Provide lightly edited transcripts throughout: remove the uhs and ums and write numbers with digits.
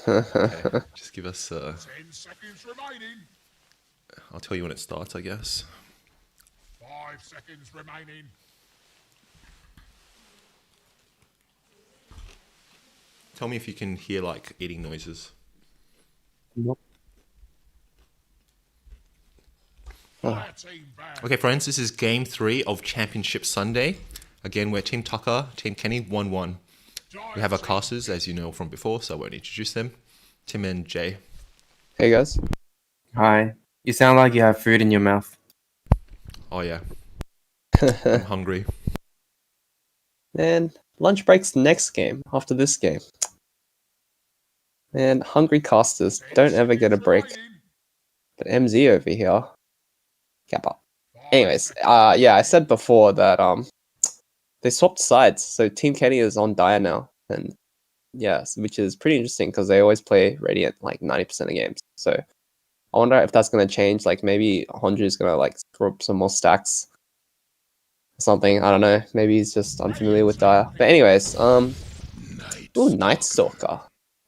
Okay, just give us. 10 seconds remaining. I'll tell you when it starts, I guess. 5 seconds remaining. Tell me if you can hear like eating noises. Nope. Fire team back. Okay, friends, this is game 3 of Championship Sunday. Again, we're Team Tucker, Team Kenny, 1-1. We have our casters, as you know from before, so I won't introduce them. Tim and Jay. Hey guys. Hi. You sound like you have food in your mouth. Oh yeah, I'm hungry. Man, lunch break's the next game after this game. Man, hungry casters don't ever get a break. But MZ over here. Kappa. Anyways, yeah, I said before that they swapped sides, so Team Kenny is on Dire now, and yeah, which is pretty interesting because they always play Radiant like 90% of games. So I wonder if that's gonna change. Like maybe Honju is gonna like screw up some more stacks, or something. I don't know. Maybe he's just unfamiliar with Dire. But anyways, ooh, Night Stalker.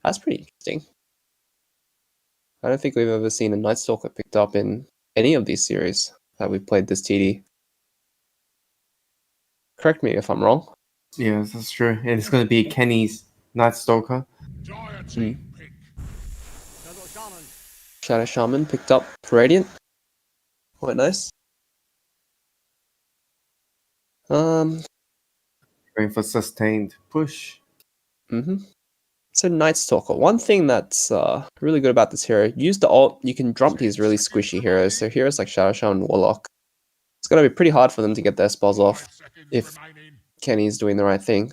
That's pretty interesting. I don't think we've ever seen a Night Stalker picked up in any of these series that we've played this TD. Correct me if I'm wrong. Yes, that's true. And it's going to be Kenny's Night Stalker. Dire team pick. Shadow Shaman picked up Radiant. Quite nice. Going for sustained push. So Night Stalker. One thing that's really good about this hero, use the ult, you can drop these really squishy heroes. So heroes like Shadow Shaman and Warlock. It's gonna be pretty hard for them to get their spells off 5 seconds if remaining. Kenny's doing the right thing.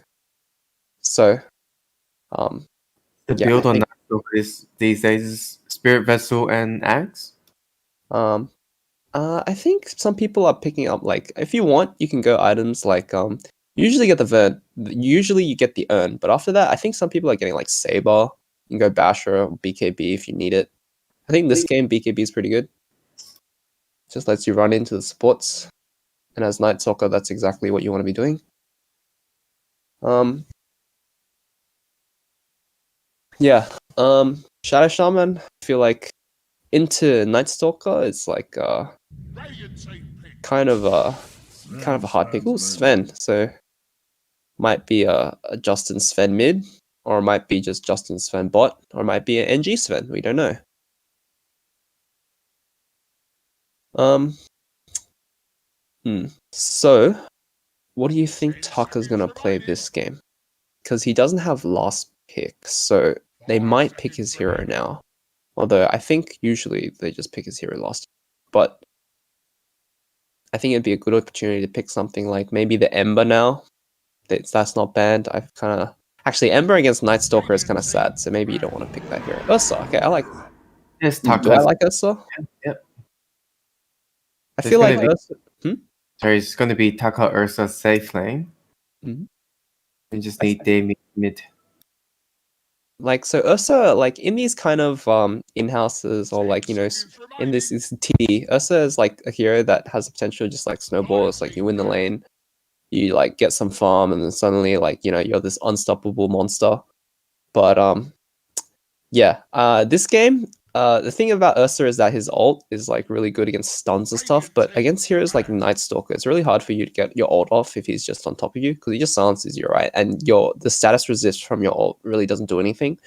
So The yeah, build I on think, Night Stalker is these days is Spirit Vessel and Axe. I think some people are picking up like if you want, you can go items like usually get the Vern. Usually you get the Urn, but after that, I think some people are getting like Saber. You can go Basher or BKB if you need it. I think this game BKB is pretty good. Just lets you run into the supports, and as Night Stalker, that's exactly what you want to be doing. Yeah. Shadow Shaman. I feel like into Night Stalker is like Radiant team pick. kind of a hard pick. Ooh, Sven. So might be a Justin Sven mid, or it might be just Justin Sven bot, or it might be an NG Sven. We don't know. So, what do you think Tucker's gonna play this game? Because he doesn't have last pick, so they might pick his hero now. Although I think usually they just pick his hero last. But I think it'd be a good opportunity to pick something like maybe the Ember now. That's not banned. I've kind of actually Ember against Night Stalker is kind of sad, so maybe you don't want to pick that hero. Ursa, okay, I like. Yes, Do I Tucker's. like Ursa? Yep. I There's feel like gonna be- Ursa. So it's going to be Tucker Ursa safe lane. Mhm. We just need their mid. Like so Ursa, like in these kind of in-houses or like in this is TD, Ursa is like a hero that has the potential just like snowballs, like you win the lane, you like get some farm and then suddenly like you're this unstoppable monster. But yeah, this game, the thing about Ursa is that his ult is like really good against stuns and stuff, but against heroes like Night Stalker, it's really hard for you to get your ult off if he's just on top of you because he just silences you, right? And the status resist from your ult really doesn't do anything.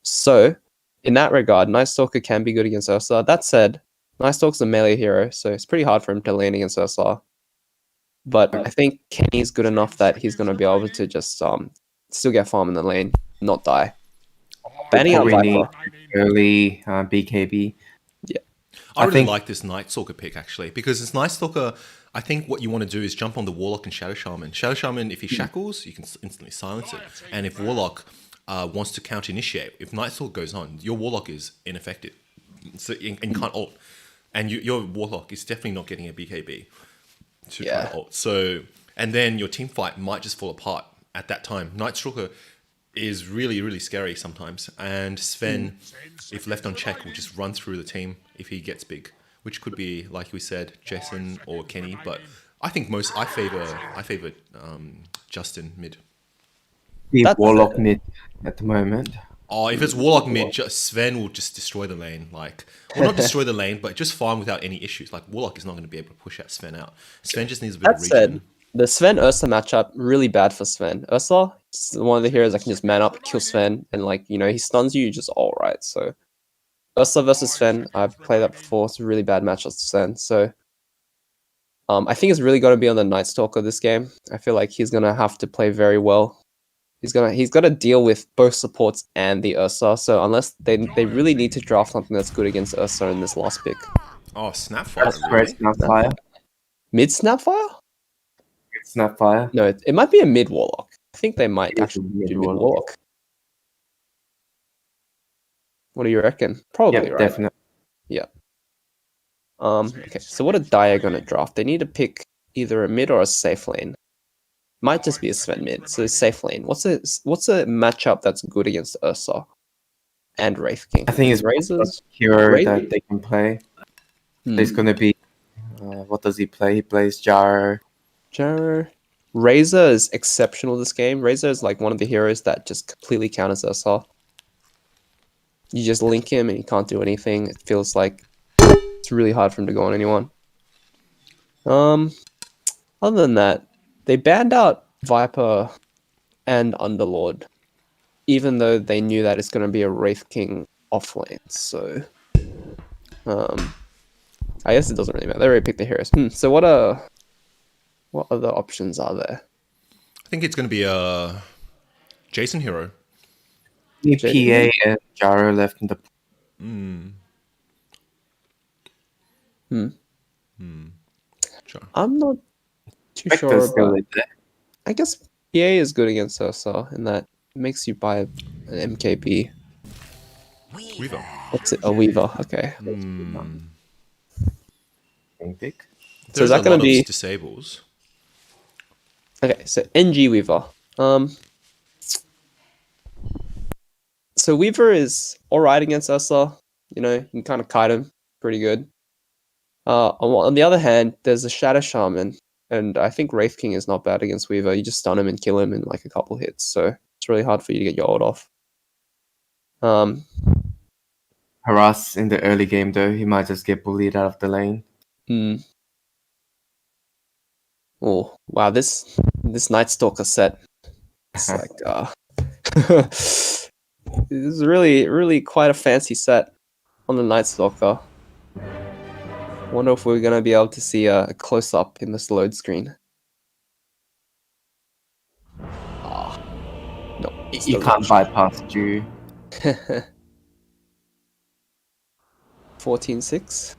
So in that regard, Night Stalker can be good against Ursa. That said, Night Stalker's a melee hero, so it's pretty hard for him to lane against Ursa. But I think Kenny's good enough that he's gonna be able to just still get farm in the lane, not die. Banning out Probably Viper. need early BKB. I really think- like this Night Stalker pick actually because this Night Stalker. I think what you want to do is jump on the Warlock and Shadow Shaman. Shadow Shaman, if he shackles, you can instantly silence it. And if Warlock wants to counter initiate, if Night Stalker goes on, your Warlock is ineffective, so and can't ult, and your Warlock is definitely not getting a BKB to try to ult. So and then your team fight might just fall apart at that time. Night Stalker is really, really scary sometimes. And Sven, if left on check, will just run through the team if he gets big, which could be, like we said, Jason or Kenny. But I think I favor Justin mid. The That's Warlock it. mid at the moment. Oh, if it's Warlock mid, Sven will just destroy the lane. Like, well, not destroy the lane, but just fine without any issues. Like, Warlock is not going to be able to push out Sven out. Sven just needs a bit That of said, regen. the Sven Ursa matchup really bad for Sven. Ursa is one of the heroes that can just man up, kill Sven, and like he stuns you just all right. So Ursa versus Sven, I've played that before. It's a really bad matchup for Sven. So I think it's really going to be on the Night Stalker this game. I feel like he's going to have to play very well. He's got to deal with both supports and the Ursa. So unless they really need to draft something that's good against Ursa in this last pick. Oh, Snapfire, That's really? first Snapfire. Mid Snapfire? Snapfire. No, it might be a mid Warlock. I think they might It is a actually mid do mid Warlock. Warlock. What do you reckon? Probably Yep, right. definitely. Okay, so what are Dire gonna draft? They need to pick either a mid or a safe lane. Might just be a Sven mid, so safe lane. What's a matchup that's good against Ursa and Wraith King? I think it's Razors. hero Razor? that they can play. Hmm. There's gonna be. What does he play? He plays Jar. Jaro. Razor is exceptional this game. Razor is like one of the heroes that just completely counters Ursa. You just link him and he can't do anything. It feels like it's really hard for him to go on anyone. Other than that, they banned out Viper and Underlord, even though they knew that it's going to be a Wraith King offlane. So, I guess it doesn't really matter. They already picked the heroes. So what other options are there? I think it's going to be a Jason hero. PA and Jar left in the. Sure. I'm not too Spectre's sure still about. in there. I guess PA is good against Ursa in that it makes you buy an MKB. Weaver. What's it? A Weaver. Okay. Same pick. So is that a gonna lot be- of disables? Okay, so NG Weaver. So Weaver is alright against Ursa. You know, you can kind of kite him pretty good. On the other hand, there's a Shadow Shaman, and I think Wraith King is not bad against Weaver. You just stun him and kill him in like a couple hits, so it's really hard for you to get your ult off. Harass in the early game though. He might just get bullied out of the lane. Oh wow, this Night Stalker set. It's like this is really quite a fancy set on the Night Stalker. Wonder if we're gonna be able to see a close up in this load screen. No, You can't bypass Jew. 14-6.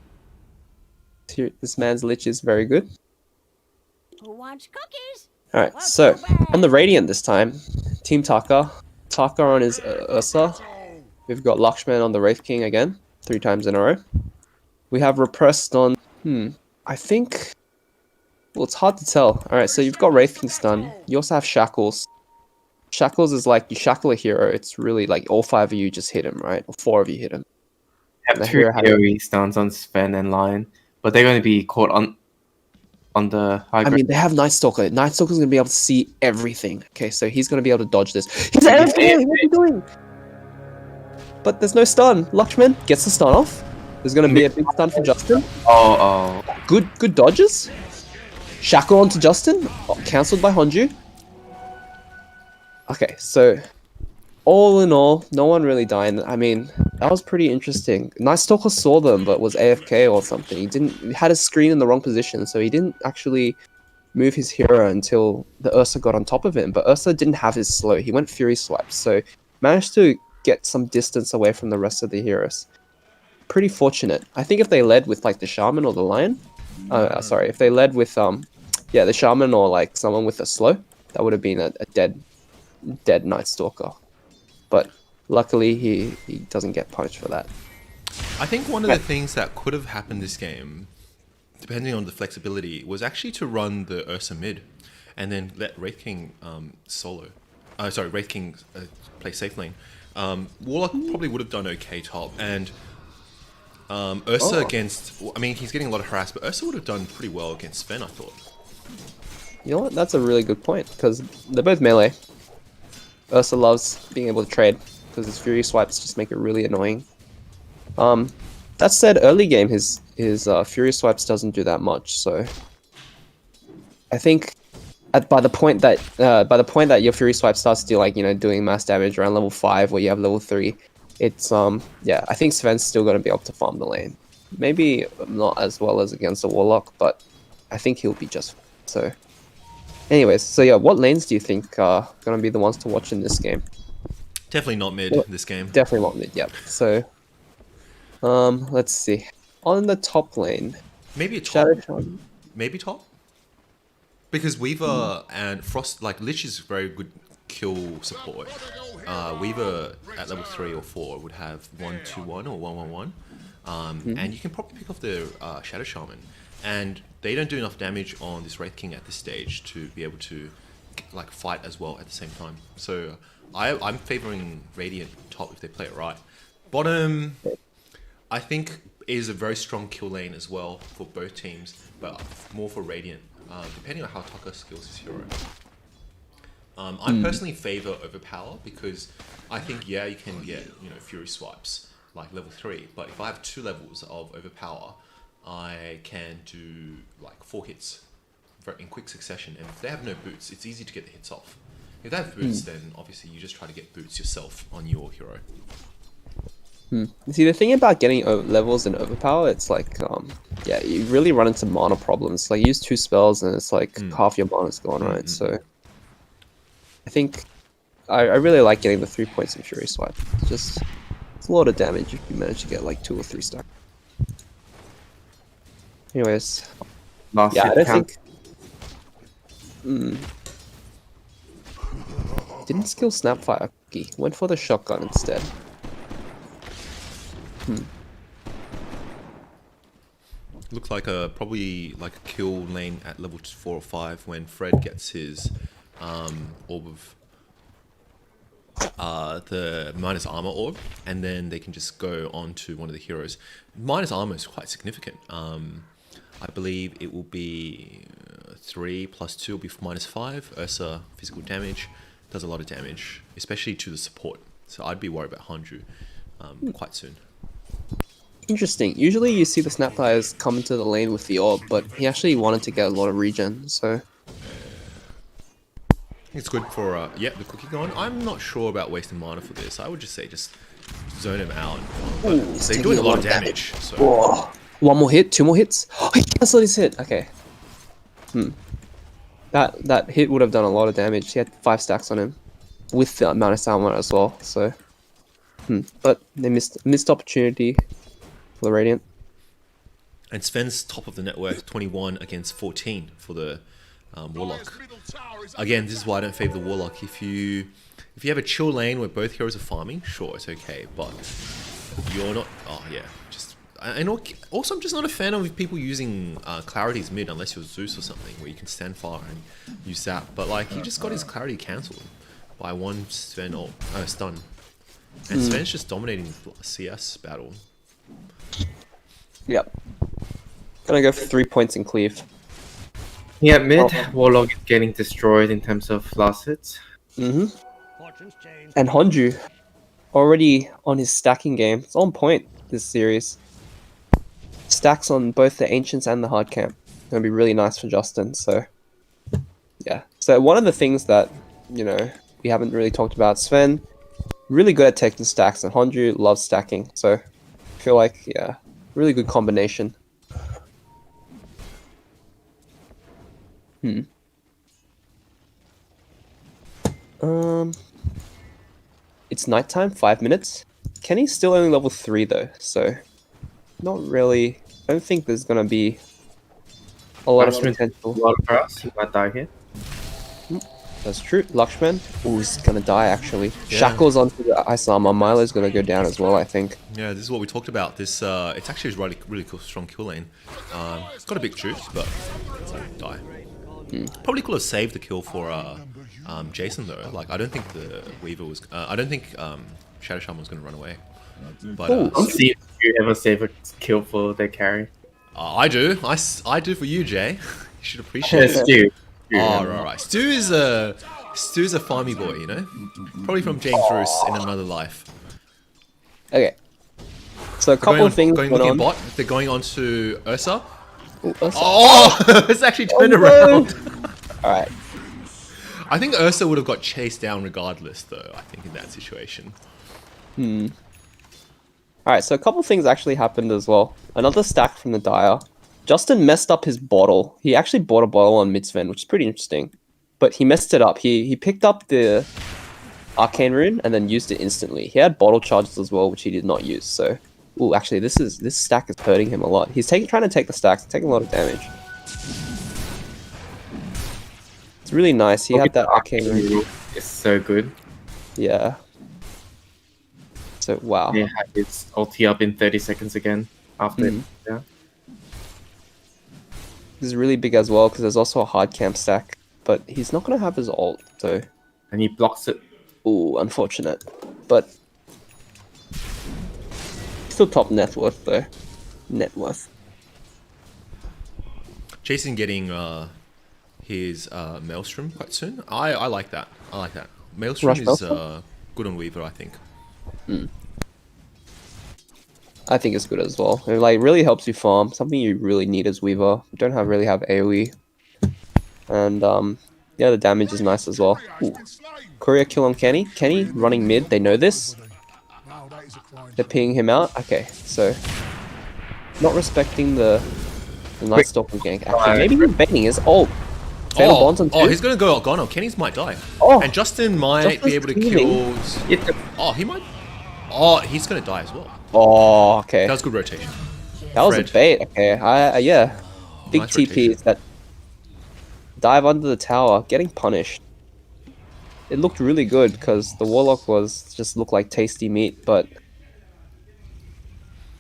This man's lich is very good. Who wants cookies? Alright, so on the Radiant this time, Team Taka. Taka on his Ursa. We've got Lakshman on the Wraith King again, 3 times in a row. We have Repressed on, I think, well, it's hard to tell. Alright, so you've got Wraith King stun. You also have Shackles. Shackles is like, you shackle a hero, it's really like all 5 of you just hit him, right? Or 4 of you hit him. Have The 2 hero had- AoE stuns on Sven and Lion, but they're going to be caught on the high I ground. mean, they have Night Stalker. Night Stalker's gonna be able to see everything. Okay, so he's gonna be able to dodge this. He's AFK! What are you doing? But there's no stun. Lakshman gets the stun off. There's gonna be a big stun for Justin. Oh. Good dodges. Shackle onto Justin. Oh, cancelled by Honju. Okay, so all in all, no one really died. I mean, that was pretty interesting. Night Stalker saw them, but was AFK or something. He had his screen in the wrong position, so he didn't actually move his hero until the Ursa got on top of him. But Ursa didn't have his slow. He went Fury Swipe, so managed to get some distance away from the rest of the heroes. Pretty fortunate. I think if they led with like the Shaman or the Lion, sorry, if they led with the Shaman or like someone with a slow, that would have been a dead Night Stalker. But luckily, he doesn't get punished for that. I think one of the things that could have happened this game, depending on the flexibility, was actually to run the Ursa mid, and then let Wraith King Wraith King play safe lane. Warlock probably would have done okay top, and Ursa against. I mean, he's getting a lot of harass, but Ursa would have done pretty well against Sven, I thought. You know what? That's a really good point, because they're both melee. Ursa loves being able to trade. because his Fury swipes just make it really annoying. That said, early game his Fury swipes doesn't do that much, so I think by the point that your Fury swipe starts to like doing mass damage around level 5 where you have level 3, it's yeah, I think Sven's still gonna be able to farm the lane. Maybe not as well as against a Warlock, but I think he'll be just fine. So. Anyways, so yeah, what lanes do you think are gonna be the ones to watch in this game? Definitely not mid this game. Definitely not mid, yep. So, let's see. On the top lane, Maybe a top. Shadow Shaman. Maybe top. Because Weaver and Frost, like Lich is very good kill support. Weaver at level 3 or 4 would have 1-2-1 or 1-1-1. And you can probably pick off the Shadow Shaman. And they don't do enough damage on this Wraith King at this stage to be able to like fight as well at the same time. So I'm favoring Radiant top if they play it right. Bottom, I think is a very strong kill lane as well for both teams, but more for Radiant, depending on how Tucker skills his hero. I personally favor Overpower because I think you can get Fury swipes like level 3, but if I have 2 levels of Overpower, I can do like 4 hits in quick succession, and if they have no boots, it's easy to get the hits off. If they have boots, then obviously you just try to get boots yourself on your hero. See, the thing about getting levels in Overpower, it's like, yeah, you really run into mana problems. Like, you use 2 spells and it's like half your mana's gone, right? So, I think I really like getting the 3 points in Fury Swipe. It's a lot of damage if you manage to get like 2 or 3 stack. Anyways, Last yeah, I hit don't count. think. Didn't skill Snapfire Cookie. Went for the shotgun instead. Looks like probably like a kill lane at level 4 or 5 when Fred gets his orb of the minus armor orb, and then they can just go on to one of the heroes. Minus armor is quite significant. I believe it will be 3 plus 2 will be -5. Ursa physical damage does a lot of damage, especially to the support. So I'd be worried about Hanju quite soon. Interesting. Usually you see the Snapfires come into the lane with the orb, but he actually wanted to get a lot of regen, so... It's good for the cookie going. I'm not sure about wasting mana for this. I would just say just zone him out. But Ooh, they're doing a lot of damage. So Whoa. 1 more hit, 2 more hits. Oh, he cancelled his hit. Okay. That hit would have done a lot of damage. He had 5 stacks on him with the amount of armor as well. So, but they missed opportunity for the Radiant. and Sven's top of the net worth 21 against 14 for the Warlock. Again, this is why I don't favor the Warlock. If you have a chill lane where both heroes are farming, sure, it's okay. But you're not. Oh yeah, just and also I'm just not a fan of people using Clarity's mid unless you're Zeus or something where you can stand far and use that. But like he just got his Clarity cancelled by one Sven stun, and Sven's just dominating the CS battle. Yep. Gonna go for 3 points in cleave. Yeah, mid Warlock is getting destroyed in terms of last hits. And Honju, already on his stacking game. It's on point this series. Stacks on both the Ancients and the hard camp. Gonna be really nice for Justin, so... Yeah. So one of the things that, we haven't really talked about, Sven, really good at taking stacks, and Honju loves stacking, so I feel like, yeah, really good combination. It's nighttime, 5 minutes. Kenny's still only level 3 though, so not really. I don't think there's gonna be a lot of potential. A lot of grass, he might die here. That's true. Lakshman, ooh, he's gonna die actually. Yeah. Shackles onto the ice armor. Milo's gonna go down as well, I think. Yeah, this is what we talked about. This it's actually a really cool, strong kill lane. It's got a big juice, but it's like die. Probably could have saved the kill for Jason though. Like I don't think the Weaver was. I don't think Shadow Shaman was going to run away. But Let's see if you ever save a kill for their carry. I do. I do for you, Jay. You should appreciate it. Stu. Oh, right. Stu Stu's a farmy boy, you know? Probably from James Roos in another life. Okay. So a They're going couple on, of things going went looking on. bot. They're going on to Ursa. Ooh, Ursa. Oh! It's actually turned no. around. All right. I think Ursa would have got chased down regardless, though, I think, in that situation. All right. So a couple of things actually happened as well. Another stack from the Dire. Justin messed up his bottle. He actually bought a bottle on Midsven, which is pretty interesting. But he messed it up. He picked up the Arcane Rune and then used it instantly. He had bottle charges as well, which he did not use. So, ooh, actually, this stack is hurting him a lot. He's trying to take the stacks, taking a lot of damage. It's really nice. He had that Arcane Rune. It's so good. Yeah. So, wow. They had his ulti up in 30 seconds again after. Yeah. This is really big as well because there's also a hard camp stack. But he's not going to have his ult, so... And he blocks it. Ooh, unfortunate. But... Still top net worth, though. Net worth. Jason getting his Maelstrom quite soon. I like that. I like that. Maelstrom Rush is Maelstrom? good on Weaver, I think. I think it's good as well. It like really helps you farm. Something you really need as Weaver. You don't really have AoE. And yeah, the damage is nice as well. Ooh. Courier kill on Kenny. Kenny running mid. They know this. Now that is a crime. They're pinging him out. Okay, so not respecting the Night Stalker gank. Actually, maybe he's baiting his ult. Fatal bonds on two. He's gonna go Gono. Kenny's might die. Oh, And Justin might be able to Justin's kill. Oh, he might. Oh, he's gonna die as well. Oh, okay. That was good rotation. That was Fred. a bait. Okay, yeah. Big Nice TPs rotation. that dive under the tower, getting punished. It looked really good because the Warlock just looked like tasty meat, but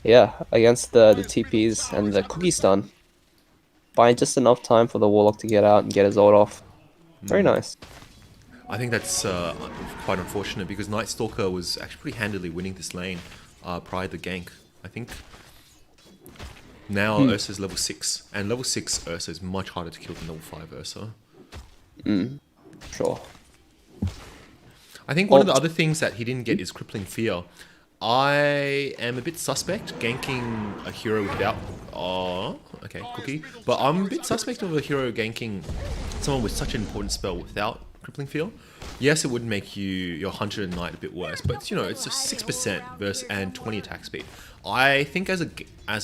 yeah, against the TPs and the cookie stun, buying just enough time for the Warlock to get out and get his ult off. Very nice. I think that's quite unfortunate because Night Stalker was actually pretty handily winning this lane prior to the gank. I think now Ursa's level 6, and level 6 Ursa is much harder to kill than level 5 Ursa. Sure. I think one of the other things that he didn't get is Crippling Fear. I am a bit suspect ganking a hero without... Oh, okay, Cookie. But I'm a bit suspect of a hero ganking someone with such an important spell without Crippling Fear. Yes, it would make your Hunter and Knight a bit worse, but you know, it's just 6% versus and 20 attack speed. I think as a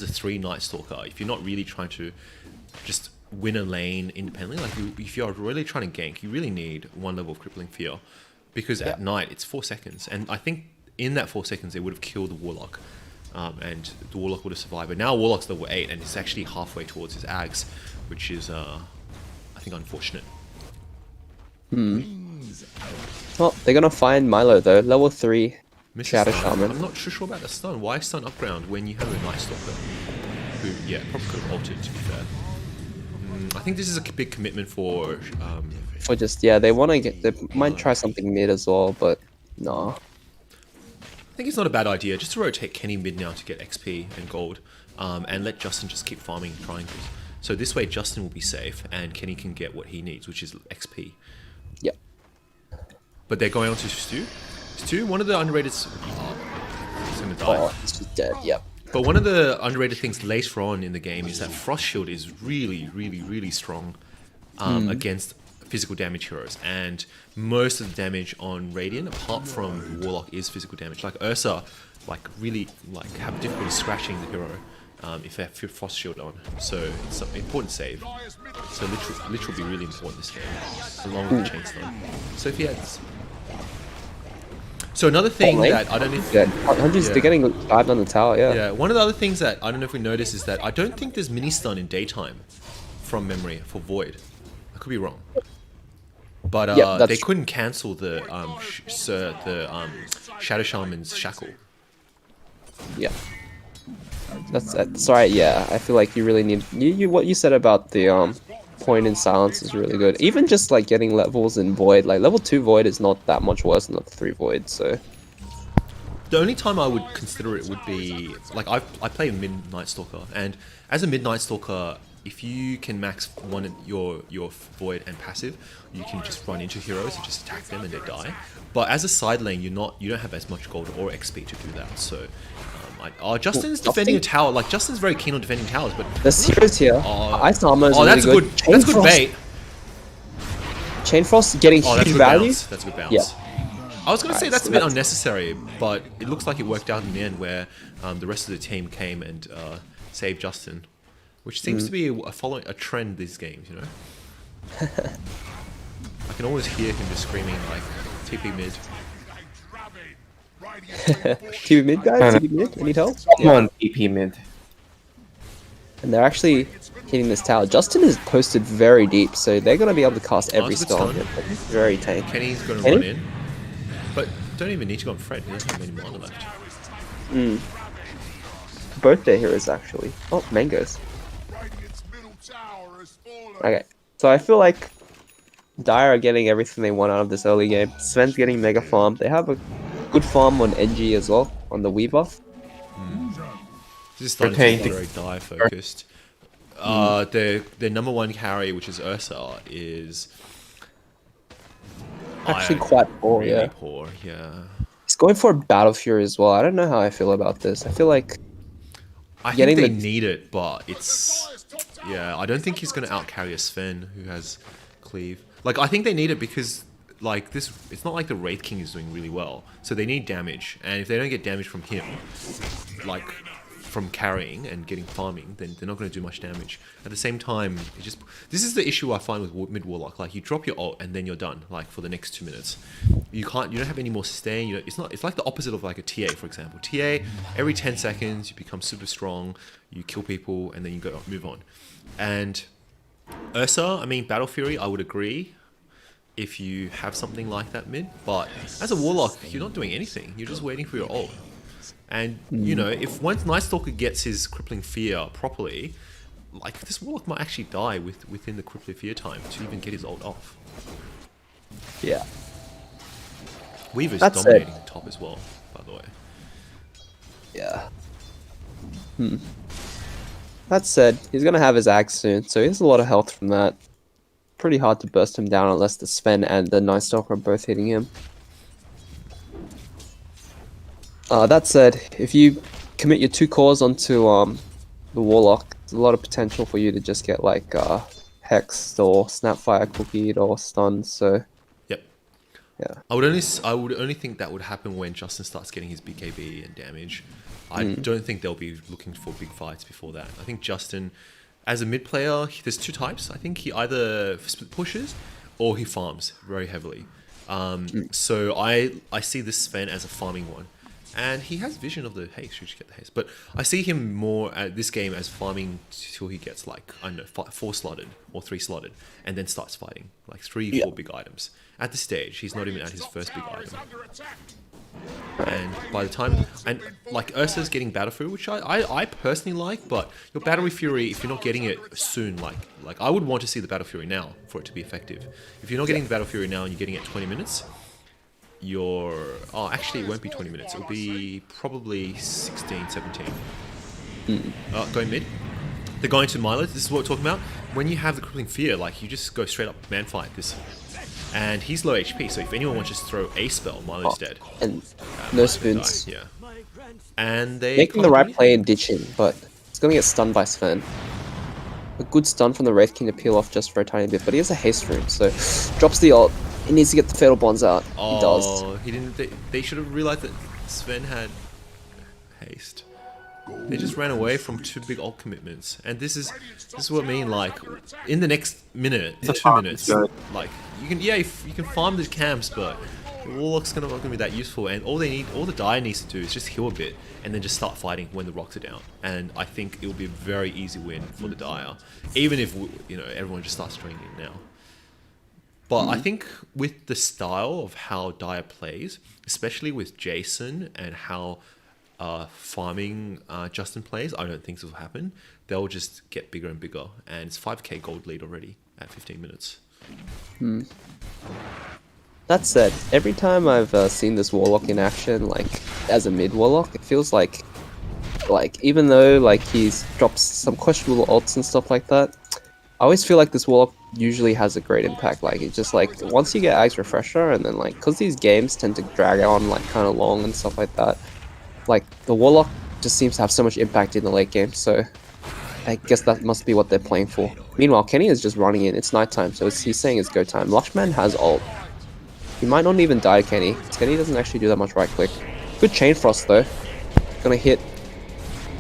3 Night Stalker, if you're not really trying to just win a lane independently, like if you're really trying to gank, you really need 1 level of Crippling Fear. Because at night, it's 4 seconds. And I think in that 4 seconds, they would have killed the Warlock. And the Warlock would have survived. But now Warlock's level 8, and it's actually halfway towards his Ags, which is, I think, unfortunate. Well, they're gonna find Milo though. Level 3 Mrs. Shadow Stun. Shaman. I'm not sure about the stun. Why stun upground when you have a Night Stalker? Who, yeah, probably could have ulted, to be fair. I think this is a big commitment for... Or just, yeah, they might try something mid as well, but nah. I think it's not a bad idea just to rotate Kenny mid now to get XP and gold, and let Justin just keep farming triangles. So this way Justin will be safe and Kenny can get what he needs, which is XP. Yep. But they're going on to Stu. Stu, one of the underrated... he's gonna die. Oh, it's just dead, yep. But one of the underrated things later on in the game is that Frost Shield is really, really, really strong against physical damage heroes, and most of the damage on Radiant, apart from Warlock, is physical damage. Like Ursa, really have difficulty scratching the hero if they have Frost Shield on. So it's an important save. So literal be really important this game, along with the chain stun. So if he has. So another thing that I don't know if... Yeah, they're getting dived on the tower, yeah. Yeah, one of the other things that I don't know if we noticed is that I don't think there's mini stun in daytime from memory for Void. I could be wrong. But they couldn't cancel the Shadow Shaman's Shackle. Yeah. That's right, yeah. I feel like you really need... what you said about the point in silence is really good. Even just like getting levels in Void, like level 2 Void is not that much worse than level 3 Void, so... The only time I would consider it would be... Like, I play Midnight Stalker, and as a Midnight Stalker, if you can max your void and passive, you can just run into heroes and just attack them and they die. But as a side lane, you don't have as much gold or XP to do that. So, Justin's defending a tower. Like Justin's very keen on defending towers, but There's heroes here. Ice armor is that's really good. That's good bait. Chain Frost getting Oh, that's huge a good value. bounce. That's a good bounce. Yeah. I was going to say Alright, that's so a bit that's- unnecessary, but it looks like it worked out in the end where the rest of the team came and saved Justin, which seems to be following a trend these games, you know? I can always hear him just screaming like, TP mid. TP mid, guys? TP mid? Need help? Come on, TP mid. And they're actually hitting this tower. Justin is posted very deep, so they're going to be able to cast every that's a good spell on stun. him. He's very tank. Kenny's going to Kenny? run in, but don't even need to go on Fred, he doesn't have any mana left. Both their heroes, actually. Oh, Mangoes. Okay, so I feel like Dire are getting everything they want out of this early game. Sven's getting mega farm. They have a good farm on NG as well, on the Weaver. This is starting Okay. to be very Dire focused. Their number one carry, which is Ursa, is Actually quite poor, really yeah. poor, yeah. He's going for a Battle Fury as well. I don't know how I feel about this. I feel like I think Getting they the- need it, but it's... Yeah, I don't think he's going to outcarry a Sven, who has Cleave. Like, I think they need it because, like, this... It's not like the Wraith King is doing really well. So they need damage. And if they don't get damage from him, like, from carrying and getting farming, then they're not going to do much damage. At the same time, it just... This is the issue I find with mid Warlock. Like, you drop your ult and then you're done, like, for the next 2 minutes. You don't have any more sustain. You know, it's like the opposite of like a TA, for example. TA, every 10 seconds you become super strong, you kill people, and then you go move on. And Ursa, I mean, Battle Fury, I would agree if you have something like that mid, but as a Warlock, you're not doing anything. You're just waiting for your ult. And, you know, if once Night Stalker gets his Crippling Fear properly, like, this Warlock might actually die within the Crippling Fear time to even get his ult off. yeah. Weaver's That said- dominating the top as well, by the way. Yeah. That said, he's gonna have his axe soon, so he has a lot of health from that. Pretty hard to burst him down unless the Sven and the Night Stalker are both hitting him. That said, if you commit your 2 cores onto the Warlock, there's a lot of potential for you to just get like hexed or Snapfire cookied or stunned. So Yep. yeah. I would only think that would happen when Justin starts getting his BKB and damage. I don't think they'll be looking for big fights before that. I think Justin, as a mid player, there's 2 types. I think he either split pushes or he farms very heavily. So I see this Sven as a farming one. And he has vision of the haste, you should get the haste. But I see him more at this game as farming till he gets like, I don't know, 4 slotted or 3 slotted, and then starts fighting. Like 3, 4 big items. At this stage, he's not even at his first big item. And by the time, and like Ursa's getting Battle Fury, which I personally like, but your Battle Fury, if you're not getting it soon, like I would want to see the Battle Fury now for it to be effective. If you're not getting the Battle Fury now and you're getting it 20 minutes, actually it won't be 20 minutes, it'll be probably 16, 17. Going mid. They're going to Milo, this is what we're talking about. When you have the Crippling Fear, like you just go straight up man fight this. And he's low HP, so if anyone wants to just throw a spell, Milo's dead. And no Milo's gonna die, spoons. yeah. And they Making can't the do right anything. play and ditching, but he's gonna get stunned by Sven. A good stun from the Wraith King to peel off just for a tiny bit, but he has a haste rune, so drops the ult. He needs to get the Fatal Bonds out. He does. Oh, he didn't. They should have realized that Sven had haste. They just ran away from 2 big ult commitments, and this is what I mean. Like in the next minute, in 2 minutes, like you can farm the camps, but Warlock's not gonna be that useful. And all the Dire needs to do is just heal a bit, and then just start fighting when the rocks are down. And I think it will be a very easy win for the Dire, even if everyone just starts draining it now. But I think with the style of how Dire plays, especially with Jason and how farming Justin plays, I don't think this will happen. They'll just get bigger and bigger, and it's 5k gold lead already at 15 minutes. That said, every time I've seen this Warlock in action, like as a mid Warlock, it feels like like even though like he's dropped some questionable ults and stuff like that, I always feel like this Warlock usually has a great impact. Like it's just like once you get Axe Refresher and then like because these games tend to drag on like kind of long and stuff like that, like the Warlock just seems to have so much impact in the late game. So I guess that must be what they're playing for. Meanwhile, Kenny is just running in. It's nighttime, so he's saying it's go time. Lushman has ult. He might not even die, Kenny. Kenny doesn't actually do that much right click. Good Chain Frost though. Gonna hit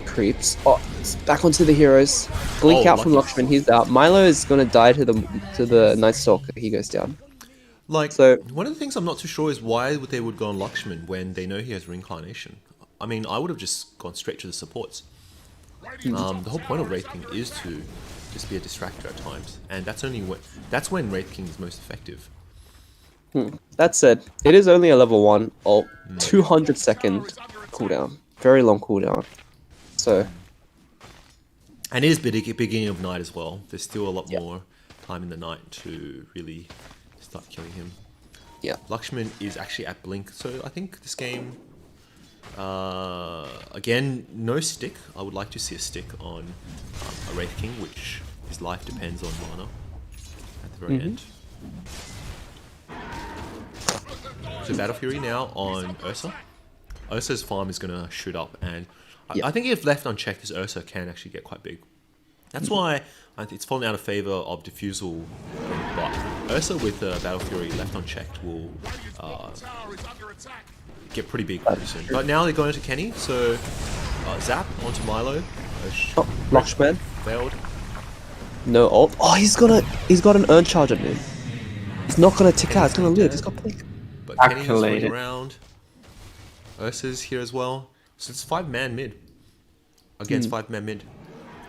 creeps. Oh, it's back onto the heroes. Blink out from Lushman. He's out. Milo is gonna die to the Night Stalker. He goes down. Like, So one of the things I'm not too sure is why they would go on Lakshman when they know he has Reincarnation. I mean, I would have just gone straight to the supports. The whole point of Wraith King is to just be a distractor at times, and that's when Wraith King is most effective. that said, it is only a level 1 ult, 200-second cooldown, very long cooldown. So, And it is beginning of night as well. There's still a lot more time in the night to really start killing him. yeah. Lakshman is actually at Blink, so I think this game, again, no stick. I would like to see a stick on a Wraith King, which his life depends on mana at the very end. So Battle Fury now on Ursa. Ursa's farm is going to shoot up, and I think if left unchecked, this Ursa can actually get quite big. That's why I think it's fallen out of favor of Diffusal, but Ursa with Battle Fury left unchecked will get pretty big pretty soon. But now they're going to Kenny, so Zap onto Milo. Lushman, Failed. no ult. Oh, he's got an urn charge on him. He's not gonna tick out. He's gonna live. He's got blink. But Kenny's running Calculated. around. Ursa's here as well. So it's 5-man mid. Against 5-man mid.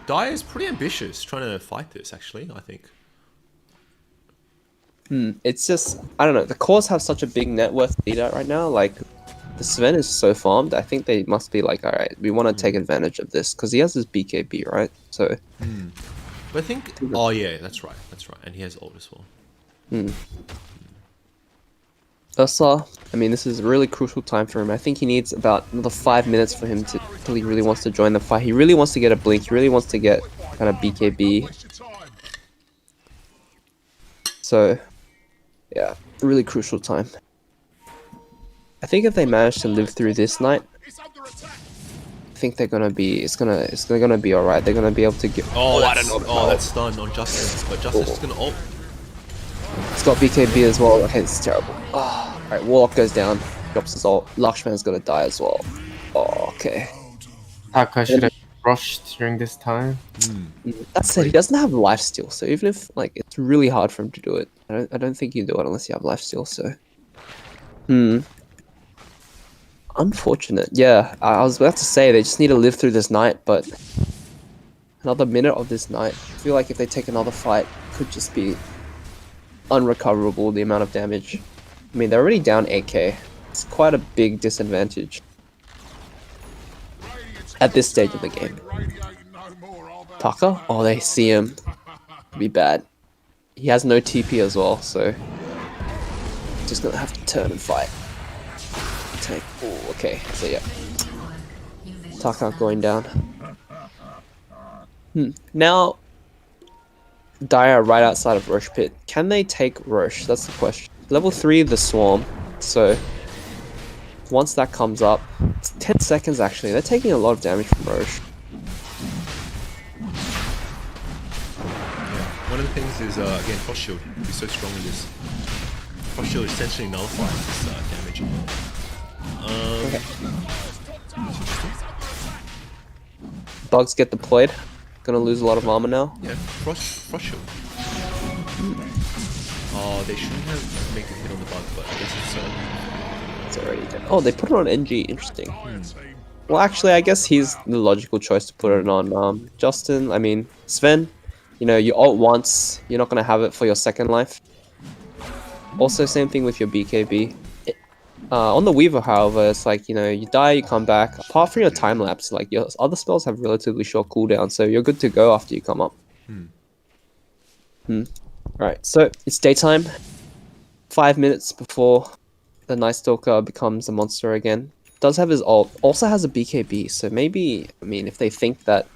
Dire is pretty ambitious trying to fight this, actually, I think. It's just, I don't know, the cores have such a big net worth leader right now, like, the Sven is so farmed, I think they must be like, alright, we want to take advantage of this, because he has his BKB, right? So, But I think... Oh, yeah, that's right. That's right. And he has ult as well. Ursa, I mean, this is a really crucial time for him. I think he needs about another 5 minutes for him to, till he really wants to join the fight. He really wants to get a blink, he really wants to get kind of BKB. So, yeah, really crucial time. I think if they manage to live through this night, I think they're gonna be. It's gonna be all right. They're gonna be able to get. I don't know. Oh, that's stun on Justice, but Justice is gonna ult. It's got BKB as well. Okay, this is terrible. Oh, all right, Warlock goes down, drops his ult. Lakshman's gonna die as well. Oh, okay. Taka should have rushed during this time. That said, he doesn't have lifesteal, so even if like it's really hard for him to do it, I don't think you do it unless you have lifesteal. So, unfortunate. Yeah, I was about to say they just need to live through this night, but another minute of this night, I feel like if they take another fight, it could just be unrecoverable. The amount of damage. I mean, they're already down 8k. It's quite a big disadvantage at this stage of the game. Taka? Oh, they see him. It'd be bad. He has no TP as well, so just gonna have to turn and fight. Tank. Oh, okay. So yeah, Taka going down. Now, Dire right outside of Roche Pit. Can they take Roche? That's the question. Level 3, the Swarm. So once that comes up, it's 10 seconds actually. They're taking a lot of damage from Roche. One of the things is, again, Frost Shield is so strong with this. Frost Shield essentially nullifies this damage. Bugs get deployed. Gonna lose a lot of armor now. Yeah, Frost Shield. Oh, they shouldn't have made a hit on the bug, but I guess it's so. It's already dead. Oh, they put it on NG. Interesting. Well, actually, I guess he's the logical choice to put it on. Justin, I mean, Sven, you know, you ult once, you're not gonna have it for your second life. Also, same thing with your BKB. On the Weaver, however, it's like, you know, you die, you come back. Apart from your time lapse, like your other spells have relatively short cooldown, so you're good to go after you come up. Alright, so it's daytime. 5 minutes before the Night Stalker becomes a monster again. does have his ult, also has a BKB, so maybe, I mean, if they think that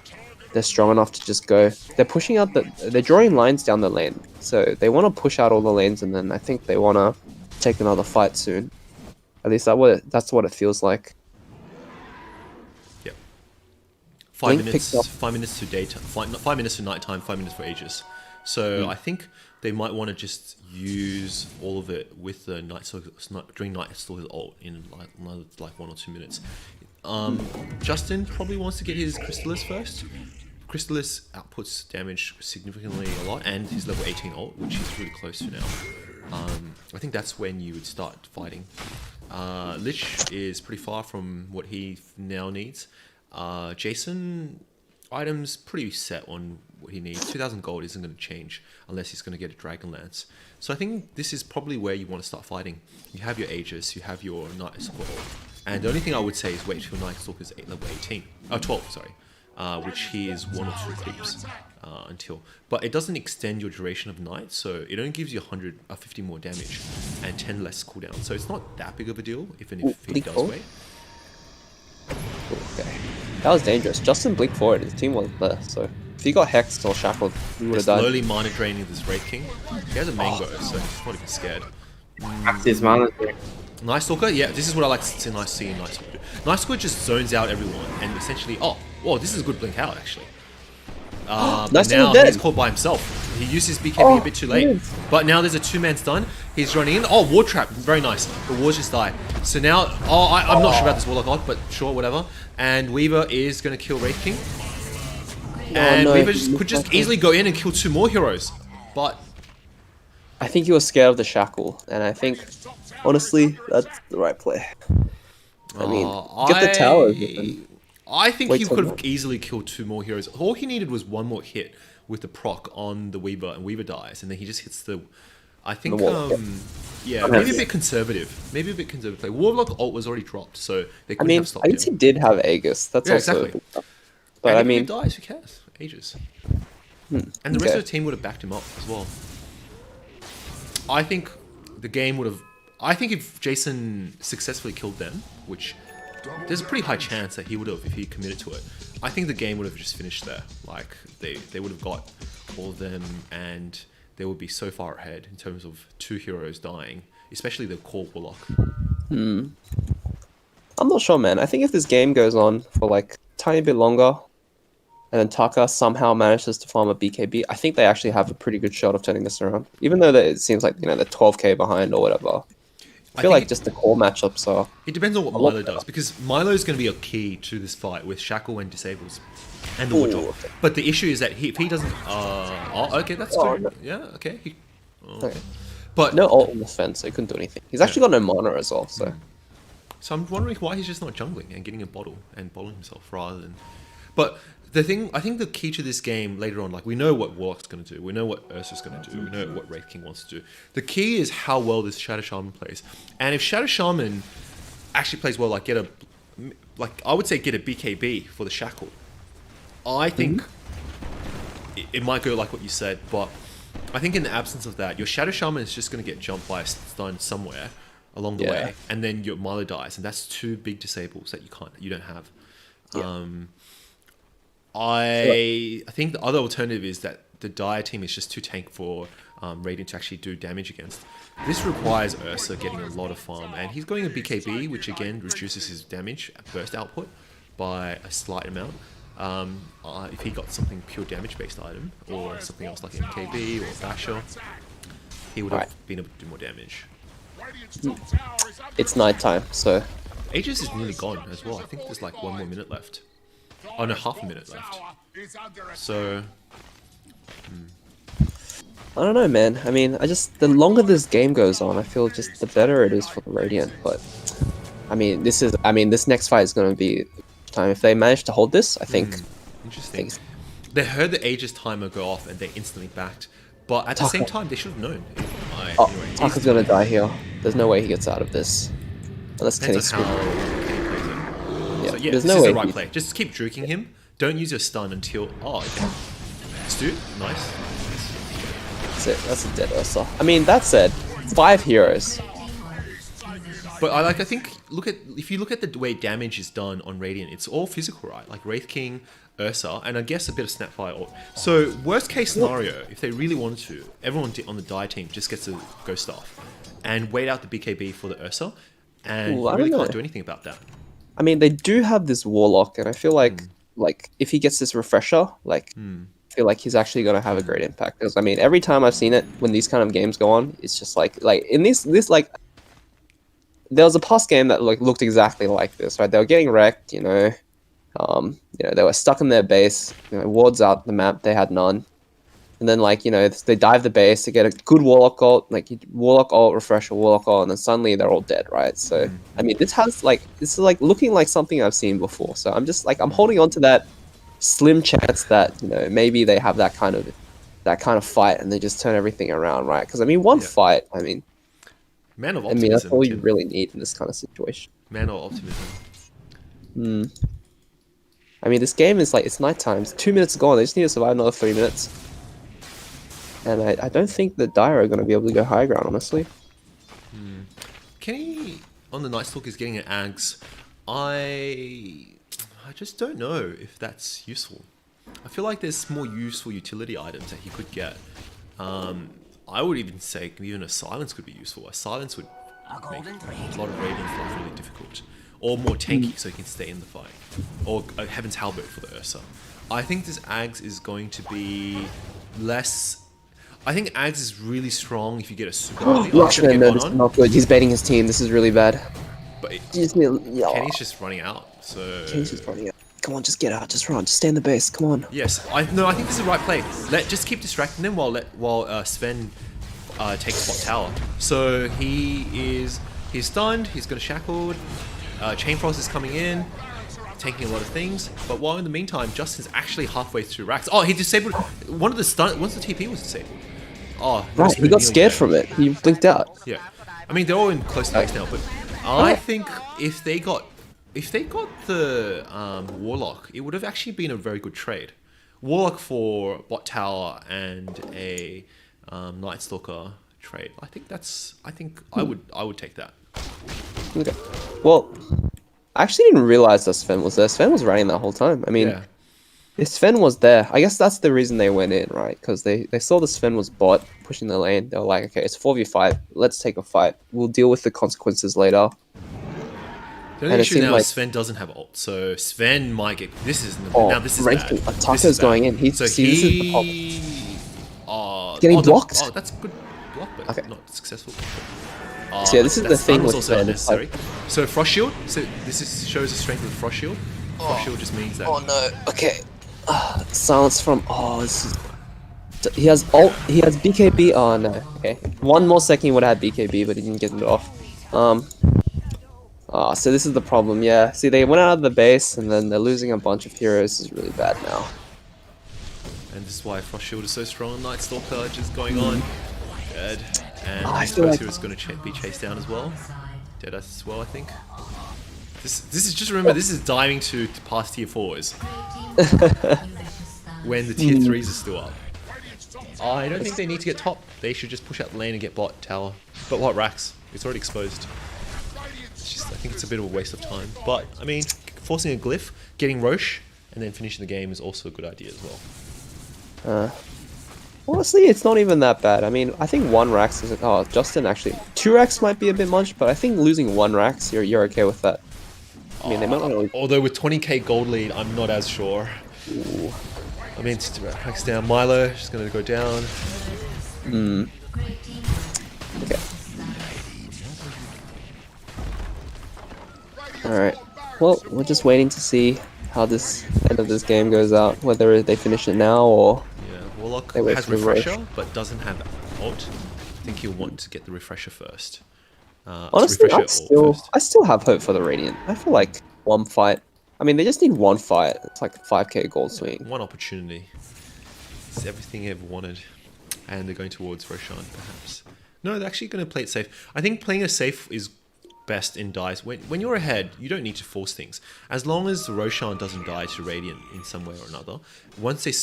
they're strong enough to just go, they're pushing out they're drawing lines down the lane, so they want to push out all the lanes, and then I think they want to take another fight soon. At least that's what it feels like. Yep. Blink picked up- 5 minutes to daytime, 5 minutes to nighttime, 5 minutes for Aegis. So I think they might want to just use all of it with the during Night Stalker's ult in like 1 or 2 minutes. Justin probably wants to get his Crystallis first. Crystallis outputs damage significantly a lot, and his level 18 ult, which he's really close to now. I think that's when you would start fighting. Lich is pretty far from what he now needs. Jason, items pretty set on what he needs. 2,000 gold isn't going to change unless he's going to get a Dragon Lance. So I think this is probably where you want to start fighting. You have your Aegis, you have your Night Stalker, and the only thing I would say is wait till Night Stalker's level 18. Oh, 12, sorry. Which he is 1 or 2 creeps until. But it doesn't extend your duration of night, so it only gives you 50 more damage and 10 less cooldown. So it's not that big of a deal, even if he does wait. Okay. That was dangerous. Justin blinked forward, his team wasn't there, so if he got hexed or shackled, he would have died. Slowly mana draining this Wraith King. He has a mango, so he's not even scared. That's his mana. Night Stalker, yeah, this is what I like to see in Night Stalker do. Night Stalker just zones out everyone and essentially, oh, whoa, this is a good blink out actually. But Nice now dead. he's caught by himself. He used his BKB a bit too late. But now there's a 2-man stun. He's running in. Oh, Ward Trap, very nice. The wards just die. So now, I'm not sure about this Warlock ult, but sure, whatever. And Weaver is going to kill Wraith King. And no, Weaver could just easily go in and kill 2 more heroes. But I think he was scared of the shackle, and I think, honestly, that's the right play. I mean, get the towers. I think Wait he till could have now. easily killed 2 more heroes. All he needed was 1 more hit with the proc on the Weaver, and Weaver dies, and then he just hits the. I think, The wall, yeah, maybe a bit conservative. Maybe a bit conservative play. Warlock ult was already dropped, so they I couldn't mean, have stopped at least he him. did have Aegis. That's Yeah, also. exactly. But And I if mean, he dies, who cares? Ages. And the rest of the team would have backed him up as well. I think the game would have. I think if Jason successfully killed them, which there's a pretty high chance that he would have if he committed to it. I think the game would have just finished there. Like they would have got all of them, and they would be so far ahead in terms of 2 heroes dying, especially the core Warlock. I'm not sure, man. I think if this game goes on for like a tiny bit longer, and then Taka somehow manages to farm a BKB, I think they actually have a pretty good shot of turning this around. Even though it seems like, they're 12k behind or whatever. I feel think like just the core matchups are. It depends on what Milo does, because Milo is going to be a key to this fight with Shackle and Disables and the Wood Drop. okay. But the issue is that if he doesn't... okay, that's good. no. Yeah, okay. Okay. But No ult on the fence, so he couldn't do anything. He's actually got no mana as well, so. So I'm wondering why he's just not jungling and getting a bottle and bottling himself rather than... But the thing, I think the key to this game later on, like we know what Warlock's going to do, we know what Ursa's going to do, we know what Wraith King wants to do. The key is how well this Shadow Shaman plays. And if Shadow Shaman actually plays well, like I would say get a BKB for the Shackle. I think it might go like what you said, but I think in the absence of that, your Shadow Shaman is just going to get jumped by a stun somewhere along the way, and then your Milo dies, and that's 2 big disables that you don't have. Yeah. I think the other alternative is that the Dire team is just too tank for Radiant to actually do damage against. This requires Ursa getting a lot of farm, and he's going a BKB, which again reduces his damage burst output by a slight amount. If he got something pure damage based item, or something else like MKB or Basher, he would have been able to do more damage. It's nighttime, so. Aegis is nearly gone as well. I think there's like 1 more minute left. Oh no, half a minute left. So I don't know, man. I mean, the longer this game goes on, I feel just the better it is for the Radiant. But I mean, this next fight is going to be time. If they manage to hold this, I think. interesting. They heard the Aegis timer go off and they instantly backed. But at the same time, they should have known. Anyway, Taka's going to die here. There's no way he gets out of this. Unless Kenny depends on how screws. Kenny plays it. Yeah, So yeah, there's this no is way the right he- play. Just keep juking him. Don't use your stun until... Oh, okay. Stu, nice. That's it. That's a dead Ursa. I mean, that said, 5 heroes. But I think if you look at the way damage is done on Radiant, it's all physical, right? Like Wraith King, Ursa, and I guess a bit of Snapfire. So worst case scenario, if they really wanted to, everyone on the Dire team just gets a Ghost Staff and wait out the BKB for the Ursa, and Ooh, I you really don't can't know. do anything about that. I mean, they do have this Warlock, and I feel like if he gets this refresher, like I feel like he's actually gonna have a great impact. Because I mean, every time I've seen it when these kind of games go on, it's just like in this like there was a past game that like looked exactly like this, right? They were getting wrecked, they were stuck in their base, wards out the map, they had none. And then they dive the base, they get a good Warlock ult, Warlock ult, refresher, Warlock ult, and then suddenly they're all dead, right? So I mean this is like looking like something I've seen before. So I'm just I'm holding on to that slim chance that, maybe they have that kind of fight and they just turn everything around, right? Because I mean one fight, Man of I mean, that's optimism. all you really need in this kind of situation. Man of optimism. I mean, this game is it's nighttime. It's 2 minutes gone. They just need to survive another 3 minutes. And I don't think the Dire are going to be able to go high ground, honestly. Kenny on the Night Stalker is getting an Ags. I just don't know if that's useful. I feel like there's more useful utility items that he could get. I would even say even a silence could be useful. A silence would make a lot of Radiant's life really difficult. Or more tanky so he can stay in the fight. Or a Heaven's Halberd for the Ursa. I think this Ags is going to be less... I think Ags is really strong if you get a super early. Rushman, no, this is not good. He's baiting his team. This is really bad. But Kenny's just running out, so... Kenny's just running out. Come on, just get out. Just run. Just stay in the base. Come on. Yes, I think this is the right play. Just keep distracting them while Sven takes bot tower. So he's stunned. He's got a shackled. Chain Frost is coming in, taking a lot of things. But while in the meantime, Justin's actually halfway through racks. Oh, he disabled one of the stun. Once the TP was disabled. Oh, Right, he got scared from it. He blinked out. Yeah, I mean they're all in close base now, but I think if they got the Warlock, it would have actually been a very good trade. Warlock for bot tower and a Night Stalker trade. I think I would take that. Okay. Well, I actually didn't realize that Sven was there. Sven was running that whole time. I mean, if Sven was there, I guess that's the reason they went in, right? Because they saw the Sven was bot pushing the lane. They were like, okay, it's 4v5. Let's take a fight. We'll deal with the consequences later. The only issue now is Sven doesn't have ult, so Sven might get... This is bad. Tucker's going in. This is the problem. Getting blocked? Oh, that's good block, but not successful. So yeah, this is the thing with also unnecessary. So Frost Shield. So this shows the strength of the Frost Shield. Frost Shield just means that... Oh no, okay. Silence from... Oh, this is... He has ult, he has BKB. Oh no, okay. One more second he would have had BKB, but he didn't get it off. So this is the problem, yeah. See, they went out of the base, and then they're losing a bunch of heroes. This is really bad now. And this is why Frost Shield is so strong. Night Stalker just going on. Dead. And I feel suppose like... he was going to be chased down as well. Dead as well, I think. This is just remember, this is diving to past tier 4s. When the tier 3s are still up. I don't think they need to get top. They should just push out the lane and get bot tower. But what racks? It's already exposed. It's just, I think it's a bit of a waste of time. But, I mean, forcing a glyph, getting Roche, and then finishing the game is also a good idea as well. Honestly, it's not even that bad. I mean, I think 1 Rax is... Oh, Justin actually... 2 Rax might be a bit much, but I think losing 1 Rax, you're okay with that. I mean, they might not... Although with 20k gold lead, I'm not as sure. Ooh. I mean, Rax down. Milo, just going to go down. Okay. Alright. Well, we're just waiting to see how this end of this game goes out. Whether they finish it now or... Warlock has refresher, but doesn't have ult. I think he'll want to get the refresher first. Honestly, I still have hope for the Radiant. I feel like 1 fight. I mean, they just need 1 fight. It's like a 5k gold swing. 1 opportunity. It's everything they ever wanted. And they're going towards Roshan, perhaps. No, they're actually going to play it safe. I think playing it safe is best in dice. When you're ahead, you don't need to force things. As long as Roshan doesn't die to Radiant in some way or another, once they...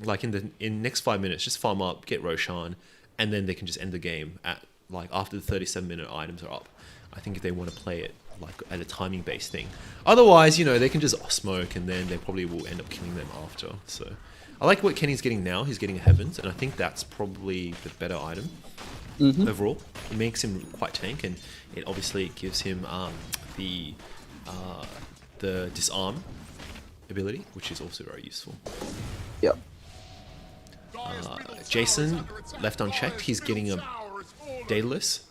Like in the next 5 minutes, just farm up, get Roshan, and then they can just end the game at after the 37-minute items are up. I think if they want to play it like at a timing based thing. Otherwise, you know, they can just smoke and then they probably will end up killing them after. So I like what Kenny's getting now. He's getting a Heavens, and I think that's probably the better item overall. It makes him quite tank, and it obviously gives him the disarm ability, which is also very useful. Yep. Jason left unchecked. He's getting a Daedalus.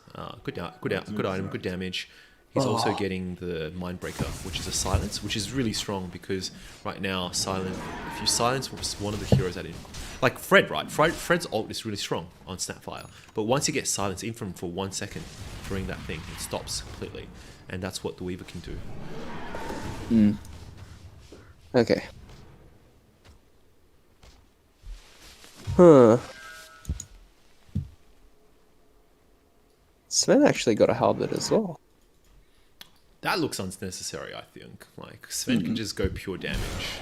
Good item, good damage. He's also getting the Mindbreaker, which is a silence, which is really strong because right now, if you silence one of the heroes at him, like Fred, right? Fred's ult is really strong on Snapfire, but once you get silence, even for 1 second during that thing, it stops completely, and that's what the Weaver can do. Okay. Huh. Sven actually got a halberd as well. That looks unnecessary, I think. Like, Sven can just go pure damage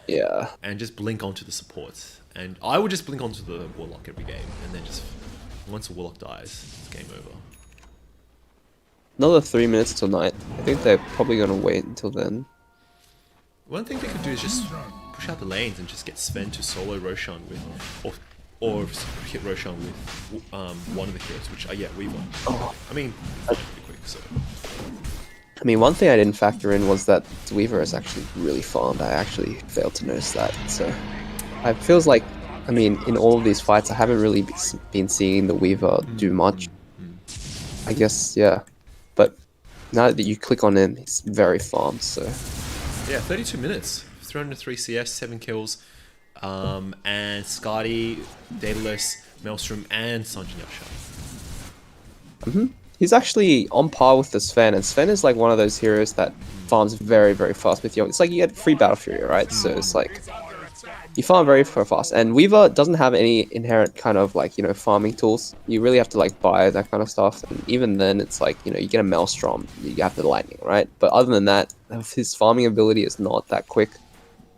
Yeah. and just blink onto the supports. And I would just blink onto the Warlock every game, and then just, once the Warlock dies, it's game over. Another 3 minutes till night. I think they're probably going to wait until then. One thing they could do is just push out the lanes and just get Sven to solo Roshan with, or hit Roshan with one of the heroes, which Weaver. I mean, pretty quick, so. I mean, one thing I didn't factor in was that the Weaver is actually really farmed. I actually failed to notice that. So it feels like, I mean, in all of these fights, I haven't really been seeing the Weaver do much. I guess, yeah. But now that you click on him, he's very farmed, so. Yeah, 32 minutes, 303 CS, 7 kills, and Skadi, Daedalus, Maelstrom, and Sanjin Yasha. He's actually on par with the Sven, and Sven is like one of those heroes that farms very, very fast with you. It's like you get free Battle Fury, right? So it's like, you farm very fast. And Weaver doesn't have any inherent kind of like, you know, farming tools. You really have to like buy that kind of stuff. And even then, it's like, you know, you get a Maelstrom, you have the Lightning, right? But other than that, his farming ability is not that quick.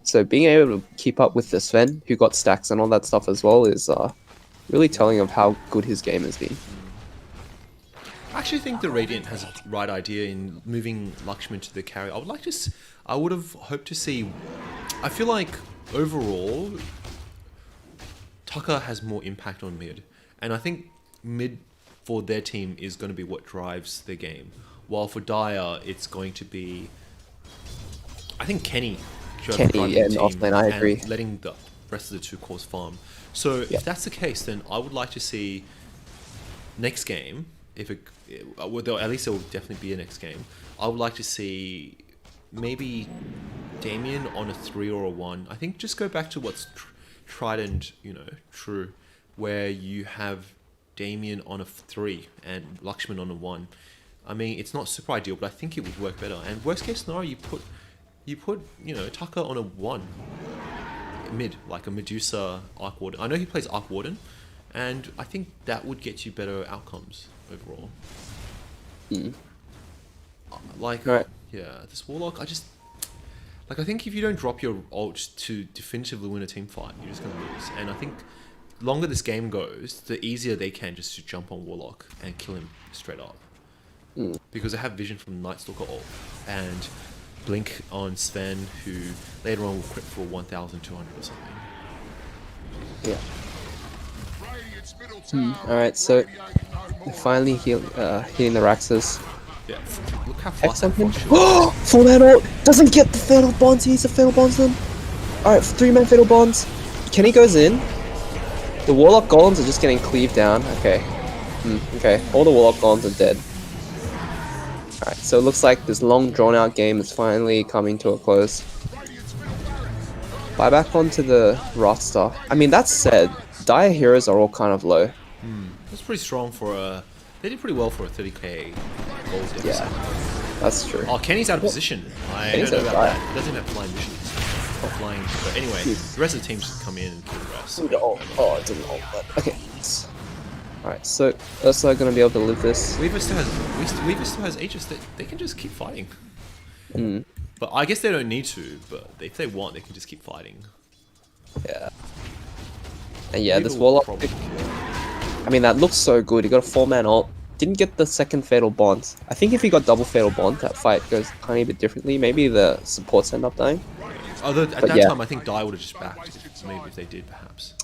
So being able to keep up with the Sven, who got stacks and all that stuff as well, is really telling of how good his game has been. I actually think the Radiant has a right idea in moving Lakshman to the carry. I would have hoped to see, I feel like overall, Tucker has more impact on mid. And I think mid for their team is going to be what drives their game. While for Dire, it's going to be, I think Kenny And offlane, I agree. letting the rest of the two cores farm. So if that's the case, then I would like to see next game, at least it will definitely be a next game. I would like to see maybe Damien on a 3 or a 1. I think just go back to what's tried and true, where you have Damien on a 3 and Lakshman on a 1. I mean, it's not super ideal, but I think it would work better. And worst case scenario, you put Tucker on a 1 mid, like a Medusa Arc Warden. I know he plays Arc Warden, and I think that would get you better outcomes overall. This Warlock, I think if you don't drop your ult to definitively win a team fight, you're just gonna lose. And I think the longer this game goes, the easier they can just to jump on Warlock and kill him straight up. Because they have vision from Night Stalker ult and Blink on Sven, who later on will crit for 1,200 or something. Yeah. Alright, so they're finally hitting the Raxus. Yeah, look how fast that Something. flash Oh! Full man ult! Doesn't get the fatal bonds, he's a fatal bondsman! Alright, 3-man fatal bonds. Kenny goes in. The Warlock Golems are just getting cleaved down. Okay. Okay, all the Warlock Golems are dead. Alright, so it looks like this long drawn out game is finally coming to a close. Buy back onto the roster. I mean, that said, Dire heroes are all kind of low. That's pretty strong for they did pretty well for a 30k gold episode. Yeah, that's true. Oh, Kenny's out of position. I Kenny's don't know out about of that. He doesn't have flying missions. Or flying. But anyway, the rest of the team should come in and kill the rest. Oh, it didn't ult, but okay. Alright, so Ursa gonna be able to live this. Weaver still has Aegis. They can just keep fighting. But I guess they don't need to. But if they want, they can just keep fighting. Yeah. And yeah, Weaver this will Warlock. probably kill. I mean, that looks so good. He got a 4-man ult. didn't get the second Fatal Bond. I think if he got double Fatal Bond, that fight goes a tiny bit differently. Maybe the supports end up dying. Although at But that yeah. time, I think Dai would have just backed. Maybe if they did, perhaps.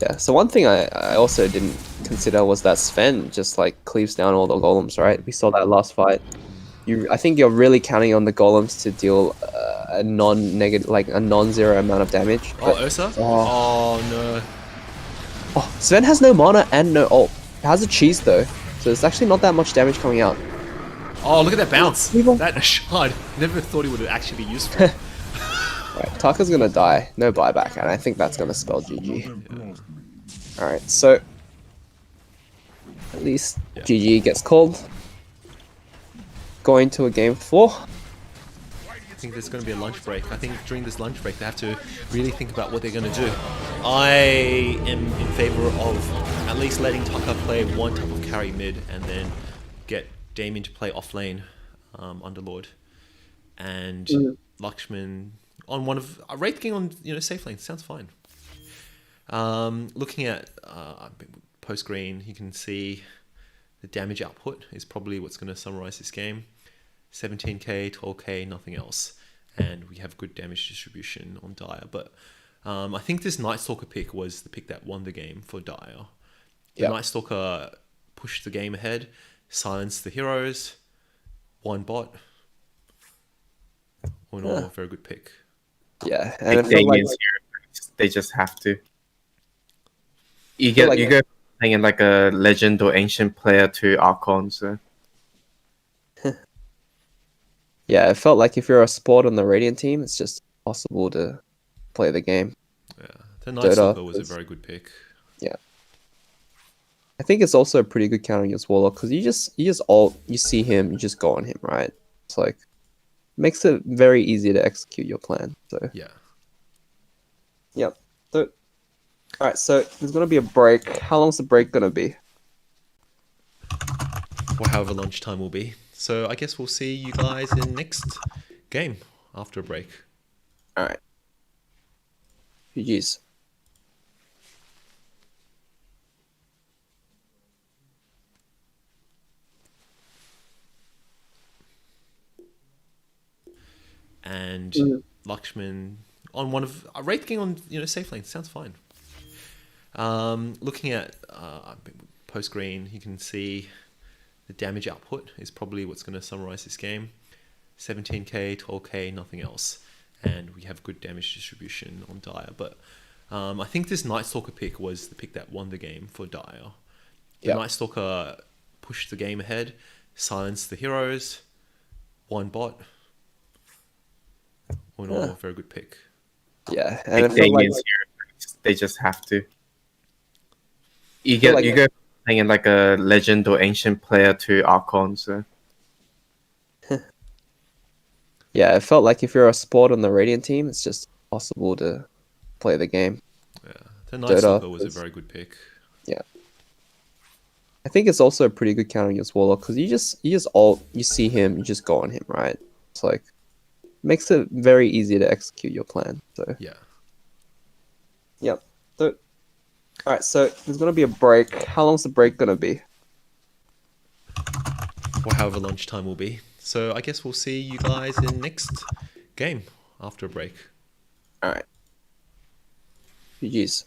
Yeah, so one thing I also didn't consider was that Sven just like cleaves down all the golems, right? We saw that last fight. I think you're really counting on the golems to deal a non-negative, like a non-zero amount of damage. Oh, But, Ursa? oh. Oh no. oh, Sven has no mana and no ult. He has a cheese though, so it's actually not that much damage coming out. Oh, look at that bounce. People- That shard. Never thought he would actually be useful. Right, Taka's gonna die, no buyback, and I think that's gonna spell GG. Alright, so at least Yeah. GG gets called. Going to a game 4. I think there's going to be a lunch break. I think during this lunch break, they have to really think about what they're going to do. I am in favor of at least letting Taka play one type of carry mid and then get Damien to play off lane, Underlord, and Lakshman on one of Wraith King on safe lane. Sounds fine. Looking at post green, you can see the damage output is probably what's going to summarize this game. 17k, 12k, nothing else. And we have good damage distribution on Dire. But I think this Night Stalker pick was the pick that won the game for Dire. The Yep. Night Stalker pushed the game ahead, silenced the heroes, won bot. All in all, very good pick. Yeah, and I Like feel like Damien's here, they just have to. You feel get like- you go playing like a legend or ancient player to Archon, so yeah, it felt like if you're a support on the Radiant team, it's just impossible to play the game. Yeah, the Night Stalker was a is- very good pick. I think it's also a pretty good counter against Warlock because you just ult, you see him, you just go on him, right? It's like makes it very easy to execute your plan. So Yeah. yep. So all right, so there's gonna be a break. How long's the break gonna be? Or however lunchtime will be. So I guess we'll see you guys in next game after a break. All right. GG's. And Lakshman on one of Wraith King on safe lane. Sounds fine. Looking at post green, you can see the damage output is probably what's going to summarize this game. 17k, 12k, nothing else. And we have good damage distribution on Dire. But I think this Night Stalker pick was the pick that won the game for Dire. The Yep. Night Stalker pushed the game ahead, silenced the heroes, won bot. All in all, very good pick. Yeah, and like I feel like Damien's here, they just have to. You feel get like- you go playing like a legend or ancient player to Archon, so yeah, it felt like if you're a support on the Radiant team, it's just impossible to play the game. Yeah, the Night Dota Stalker was a is- very good pick. I think it's also a pretty good counter against Warlock because you just ult, you see him, you just go on him, right? It's like makes it very easy to execute your plan. So Yeah. yep. So all right, so there's gonna be a break. How long's the break gonna be? Or however lunchtime will be. So I guess we'll see you guys in next game after a break. All right. GG's.